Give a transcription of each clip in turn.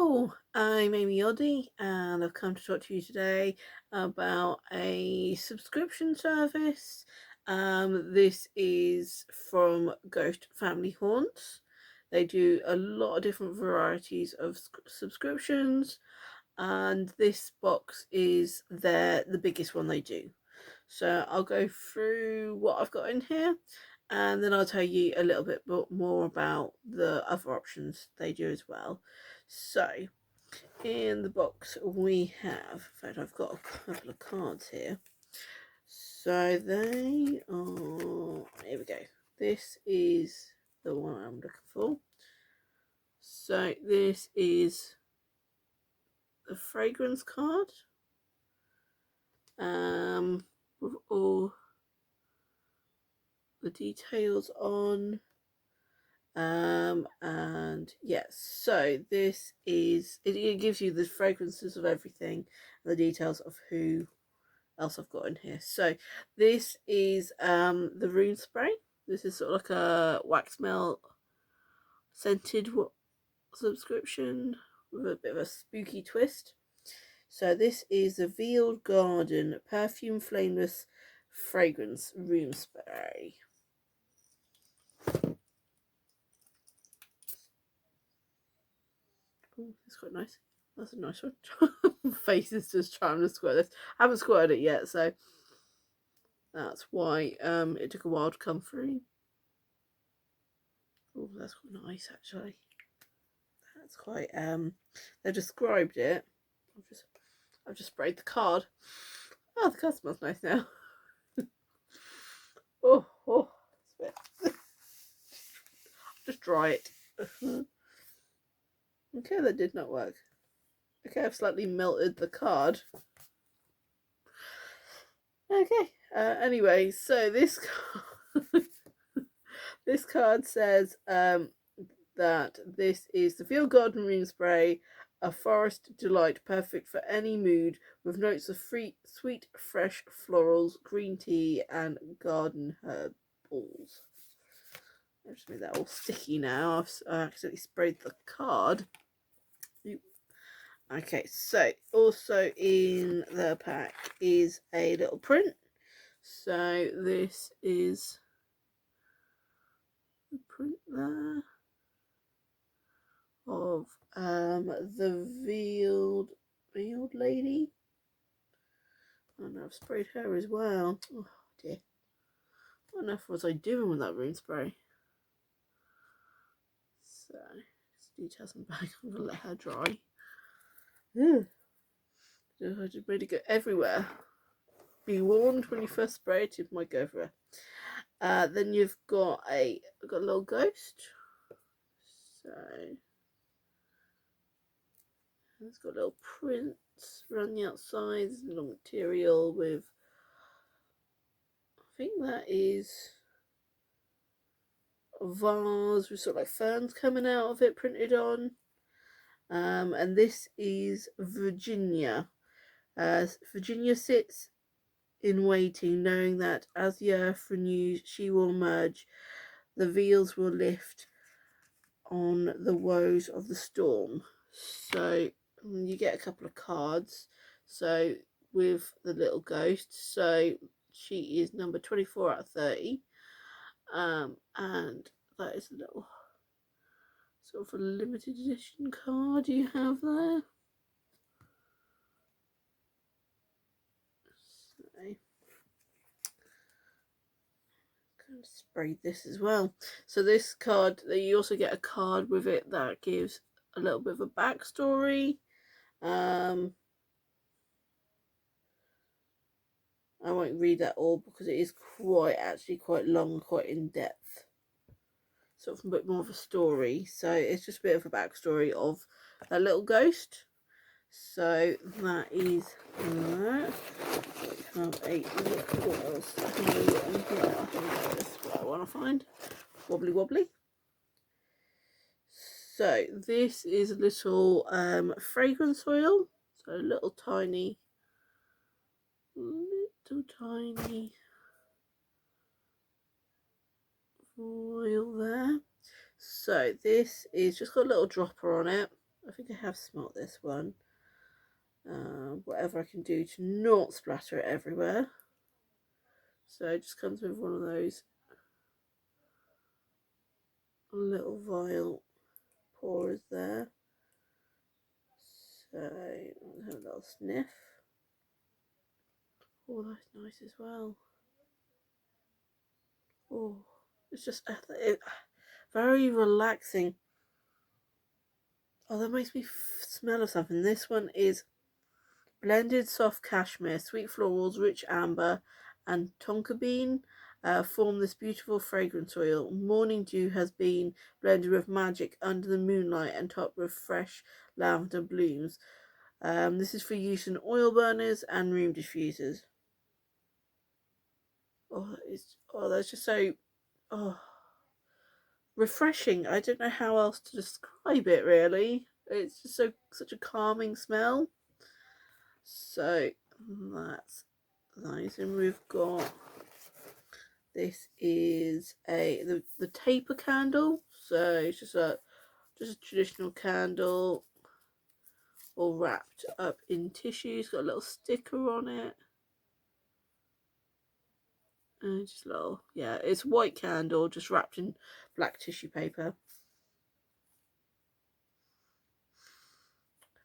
Hello, I'm AmieOddie and I've come to talk to you today about a subscription service. This is from Ghost Family Haunts. They do a lot of different varieties of subscriptions, and this box is the biggest one they do. So I'll go through what I've got in here, and then I'll tell you a little bit more about the other options they do as well. So in the box we have, in fact I've got a couple of cards here. So they are, here we go. This is the one I'm looking for. So this is the fragrance card, with all the details on. And yes, so this is it gives you the fragrances of everything and the details of who else I've got in here. So this is the rune spray. This is sort of like a wax melt scented subscription with a bit of a spooky twist. So this is the Veiled Garden Perfume Flameless Fragrance Room Spray. Oh, it's quite nice. That's a nice one. Face is just trying to squirt this. I haven't squirted it yet, so that's why it took a while to come through. Oh, that's quite nice actually. That's quite they described it. I've just sprayed the card. Oh, the card smells nice now. oh, it's a bit. Just dry it. Okay, that did not work. Okay, I've slightly melted the card. Okay. Anyway, so this this card says that this is the Veiled Garden Room Spray, a forest delight perfect for any mood, with notes of sweet, fresh florals, green tea, and garden herbals. I just made that all sticky now. I accidentally sprayed the card. Okay, so also in the pack is a little print. So this is the print there of the veiled lady. And I've sprayed her as well. Oh dear. What on earth was I doing with that rune spray? So details on the back. I'm gonna let her dry. I just made it go everywhere. Be warned, when you first spray it, it might go everywhere. Then you've got a little ghost. So it's got little prints around the outside. There's a little material with, I think that is a vase with sort of like ferns coming out of it printed on. And this is Virginia. Virginia sits in waiting, knowing that as the earth renews, she will emerge. The veils will lift on the woes of the storm. So you get a couple of cards. So with the little ghost, so she is number 24 out of 30. And that is a little sort of a limited edition card you have there. So I'm going to spray this as well. So this card, you also get a card with it that gives a little bit of a backstory. I won't read that all because it is actually quite long, quite in depth. Sort of a bit more of a story. So it's just a bit of a backstory of that little ghost. So that is that. We have a look what else. That's what I want to find. Wobbly wobbly. So this is a little fragrance oil. So a little tiny oil there. So this is just got a little dropper on it. I think I have smelt this one. Whatever I can do to not splatter it everywhere. So it just comes with one of those little vial pourers there. So I'll have a little sniff. Oh, that's nice as well. Oh, it's just very relaxing. Oh, that makes me smell of something. This one is blended soft cashmere, sweet florals, rich amber, and tonka bean form this beautiful fragrance oil. Morning dew has been blended with magic under the moonlight and topped with fresh lavender blooms. This is for use in oil burners and room diffusers. Oh, that's just so refreshing. I don't know how else to describe it really. It's just such a calming smell. So that's nice, and we've got this is the taper candle. So it's just a traditional candle, all wrapped up in tissue. It's got a little sticker on it. And just a little, yeah, it's a white candle just wrapped in black tissue paper.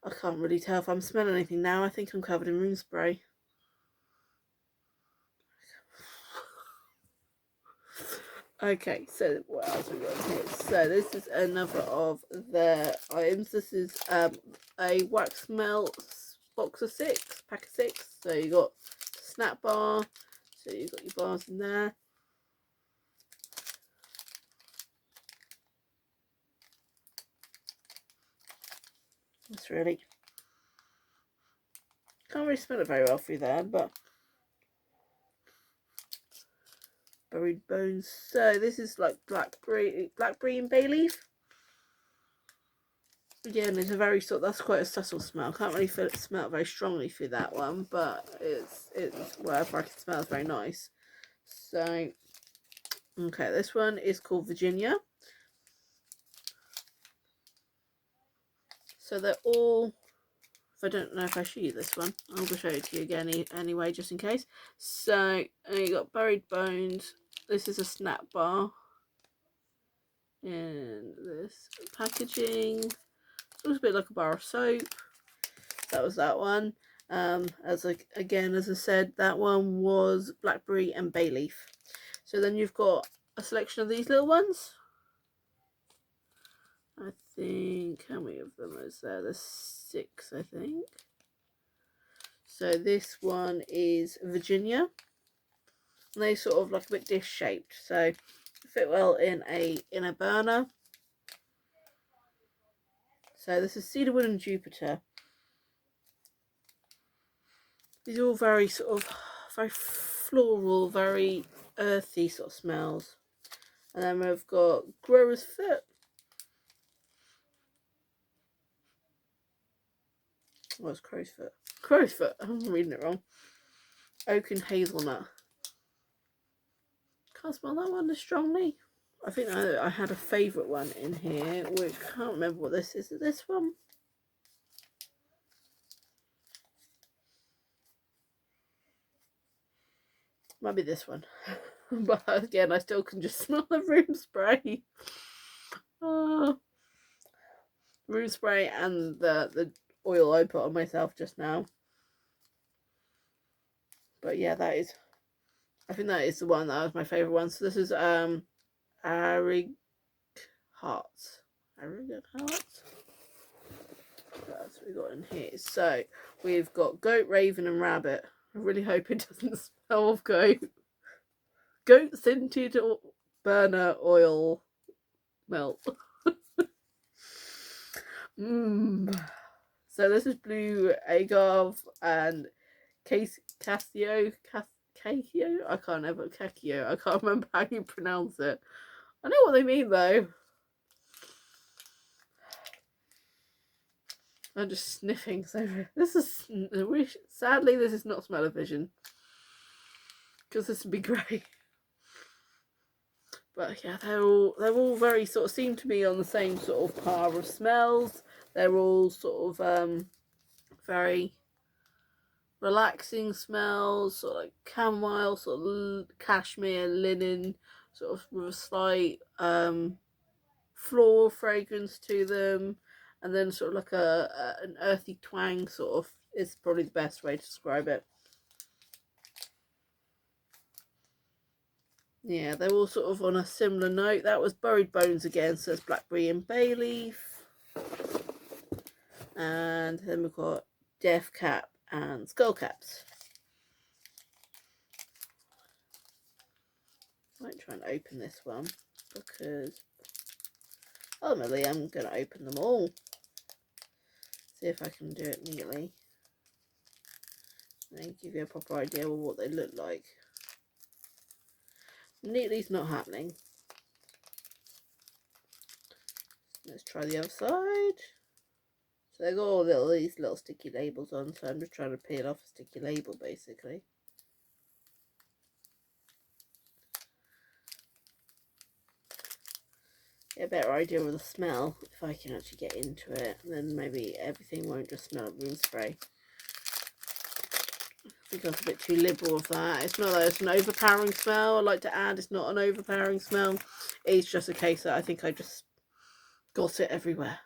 I can't really tell if I'm smelling anything now. I think I'm covered in room spray. Okay, so what else have we got here? So this is another of their items. This is a wax melt box of 6, pack of 6. So you got snap bar. So you've got your bars in there. That's really, can't really smell it very well through there, but buried bones. So this is like blackberry and bay leaf. Again, it's a very that's quite a subtle smell. Can't really smell it very strongly through that one, but it's whatever I can smell is very nice. So okay, this one is called Virginia. So they're all, I don't know if I show you this one, I'll show it to you again anyway, just in case. So you got buried bones. This is a snap bar, and this packaging. It looks a bit like a bar of soap. That was that one. Again, as I said, that one was blackberry and bay leaf. So then you've got a selection of these little ones. I think, how many of them is there? There's 6, I think. So this one is Virginia. And they sort of like a bit dish shaped, so fit well in a burner. So this is cedarwood and Jupiter. These are all very very floral, very earthy sort of smells. And then we've got grower's foot. Oh, it's crow's foot. Crow's foot. I'm reading it wrong. Oak and hazelnut. Can't smell that one as strongly. I think I had a favourite one in here, which I can't remember what this is. Is this one? Might be this one. But again, I still can just smell the room spray. Room spray and the oil I put on myself just now. But yeah, that is, I think that is the one that was my favourite one. So this is Arig Hearts. Arig Hearts? What else have we got in here? So we've got goat, raven and rabbit. I really hope it doesn't smell of goat. Goat scented burner oil melt. So this is blue agave and Casio. I can't ever Cacchio. I can't remember how you pronounce it. I know what they mean though. I'm just sniffing. So this is sadly this is not smell-o-vision, because this would be great. But yeah, they're all very sort of seem to be on the same sort of par of smells. They're all sort of very relaxing smells, sort of like chamomile, sort of cashmere, linen, sort of with a slight floral fragrance to them, and then sort of like an earthy twang, sort of, is probably the best way to describe it. Yeah, they're all sort of on a similar note. That was Buried Bones again, so it's blackberry and bay leaf. And then we've got Death Cap and Skull Caps. I might try and open this one because ultimately I'm going to open them all. See if I can do it neatly. And give you a proper idea of what they look like. Neatly's not happening. Let's try the other side. So they've got all these little sticky labels on, so I'm just trying to peel off a sticky label basically. Get a better idea of the smell if I can actually get into it, and then maybe everything won't just smell of room spray. I think I was a bit too liberal with that. It's not that it's an overpowering smell. I'd like to add it's not an overpowering smell. It's just a case that I think I just got it everywhere.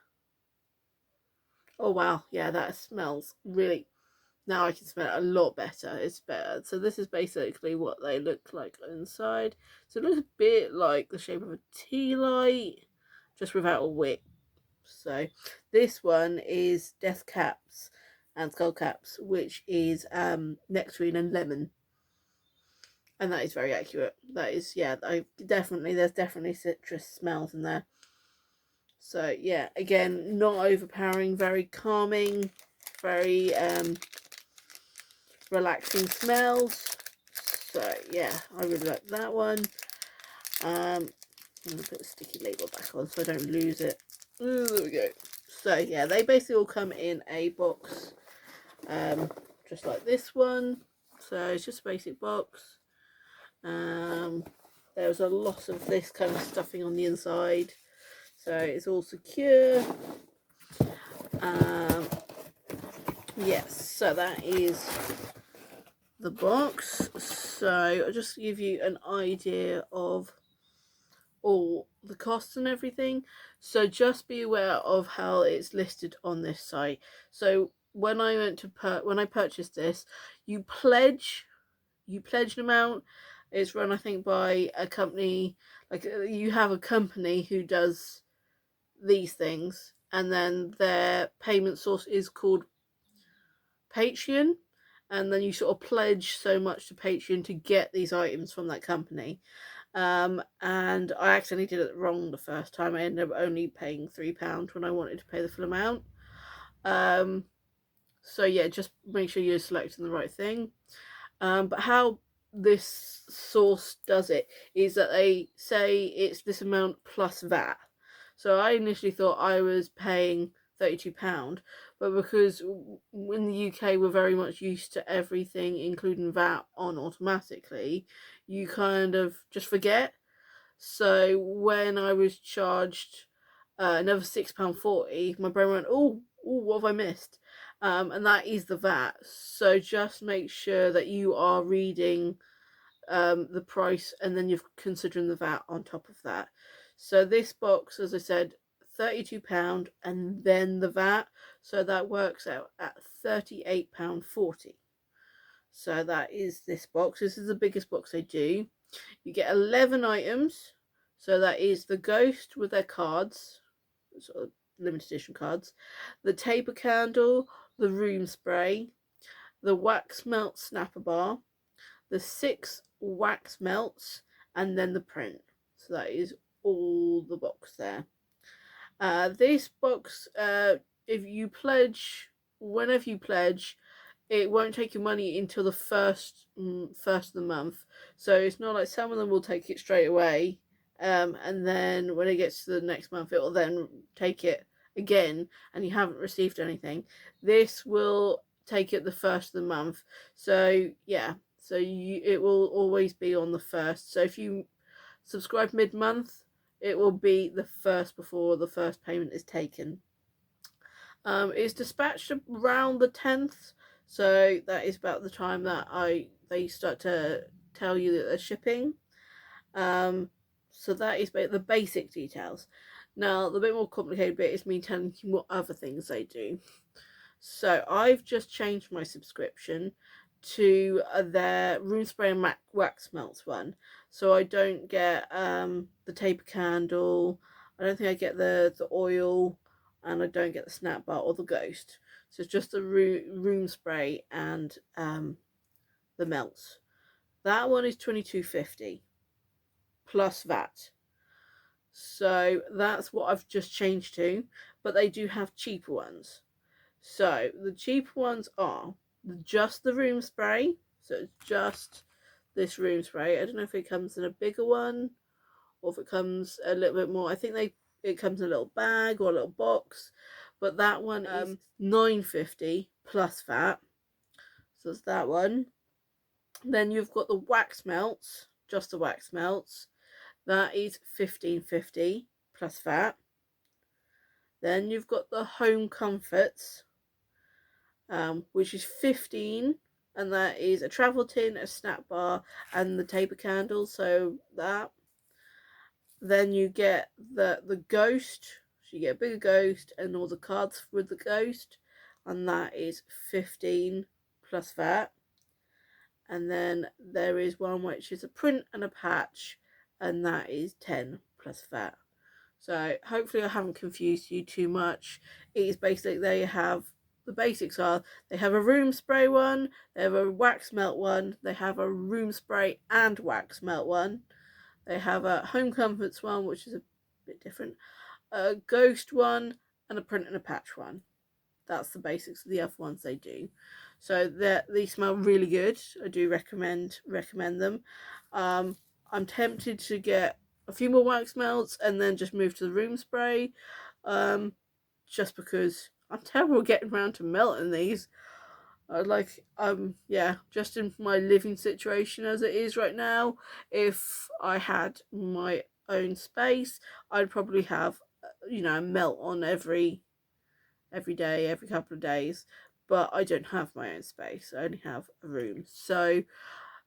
Oh wow, yeah, that smells really, now I can smell it a lot better. It's better. So this is basically what they look like inside. So it looks a bit like the shape of a tea light, just without a wick. So this one is Death Caps and Skull Caps, which is nectarine and lemon. And that is very accurate. That is, yeah, there's definitely citrus smells in there. So yeah, again, not overpowering, very calming, very relaxing smells. So yeah, I really like that one. I'm gonna put the sticky label back on so I don't lose it. Ooh, there we go. So yeah, they basically all come in a box, just like this one. So it's just a basic box. There's a lot of this kind of stuffing on the inside, so it's all secure. Yes, so that is the box. So I'll just give you an idea of all the costs and everything. So just be aware of how it's listed on this site. So when I went to when I purchased this, you pledge an amount. It's run, I think, by a company. Like, you have a company who does these things, and then their payment source is called Patreon, and then you sort of pledge so much to Patreon to get these items from that company. And I accidentally did it wrong the first time. I ended up only paying £3 when I wanted to pay the full amount. So yeah, just make sure you're selecting the right thing. But how this source does it is that they say it's this amount plus VAT. So I initially thought I was paying £32, but because in the UK we're very much used to everything, including VAT, on automatically, you kind of just forget. So when I was charged another £6.40, my brain went, oh, what have I missed? And that is the VAT. So just make sure that you are reading the price, and then you're considering the VAT on top of that. So this box, as I said, £32 and then the VAT. So that works out at £38.40. So that is this box. This is the biggest box they do. You get 11 items. So that is the ghost with their cards, sort of limited edition cards, the taper candle, the room spray, the wax melt snapper bar, the 6 wax melts, and then the print. So that is all the box there. This box, if you pledge, whenever you pledge, it won't take your money until the first of the month. So it's not like some of them will take it straight away, and then when it gets to the next month, it will then take it again, and you haven't received anything. This will take it the first of the month. So yeah, so it will always be on the first. So if you subscribe mid-month, it will be the first before the first payment is taken. It's dispatched around the 10th, so that is about the time that they start to tell you that they're shipping. So that is the basic details. Now, the bit more complicated bit is me telling you what other things they do. So I've just changed my subscription to their room spray and wax melts one. So I don't get the taper candle, I don't think I get the oil, and I don't get the snap bar or the ghost. So it's just the room spray and the melts. That one is $22.50 plus VAT. So that's what I've just changed to, but they do have cheaper ones. So the cheaper ones are just the room spray. So it's just this room spray. I don't know if it comes in a bigger one or if it comes a little bit more. I think it comes in a little bag or a little box, but that one is $9.50 plus VAT. So it's that one. Then you've got the wax melts, just the wax melts. That is $15.50 plus VAT. Then you've got the home comforts, which is $15, and that is a travel tin, a snap bar, and the taper candle. So that. Then you get the ghost. So you get a bigger ghost and all the cards with the ghost, and that is $15 plus VAT. And then there is one which is a print and a patch, and that is $10 plus VAT. So hopefully I haven't confused you too much. It is basically the basics are they have a room spray one, they have a wax melt one, they have a room spray and wax melt one, they have a home comforts one, which is a bit different, a ghost one, and a print and a patch one. That's the basics of the other ones they do. So they smell really good. I do recommend them. I'm tempted to get a few more wax melts and then just move to the room spray, just because I'm terrible at getting around to melting these. Just in my living situation as it is right now, if I had my own space, I'd probably have a melt on every day, every couple of days, but I don't have my own space. I only have a room, so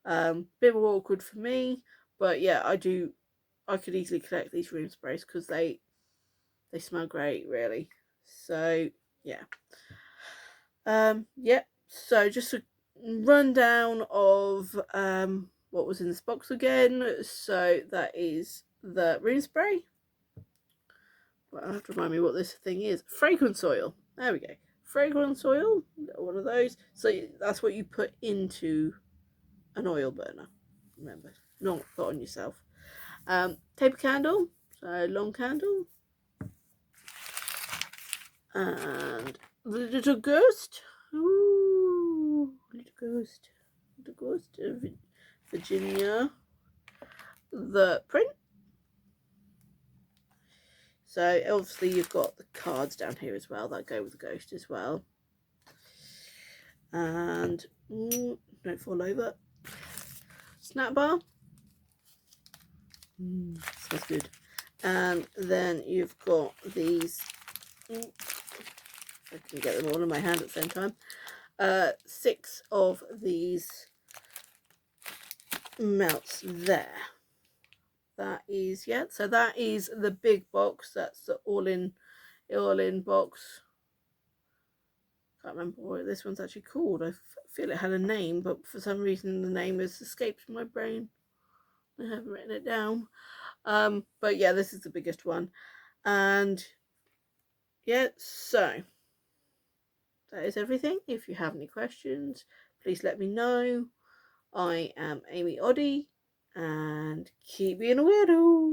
bit more awkward for me. But yeah, I could easily collect these room sprays because they smell great, really. So yeah. So just a rundown of what was in this box again. So that is the room spray. Well, I have to remind me what this thing is. Fragrance oil. There we go. Fragrance oil. One of those. So that's what you put into an oil burner. Remember, not put on yourself. Taper candle. So long candle. And the little ghost. Ooh, little ghost. Little ghost of Virginia. The print. So obviously you've got the cards down here as well that go with the ghost as well. And don't fall over. Snap bar. Smells good. And then you've got these. I can get them all in my hand at the same time. 6 of these melts there. That is so that is the big box. That's the all-in box. Can't remember what this one's actually called. I feel it had a name, but for some reason the name has escaped my brain. I haven't written it down. But yeah, this is the biggest one. And yeah, so that is everything. If you have any questions, please let me know. I am AmieOddie, and keep being a weirdo.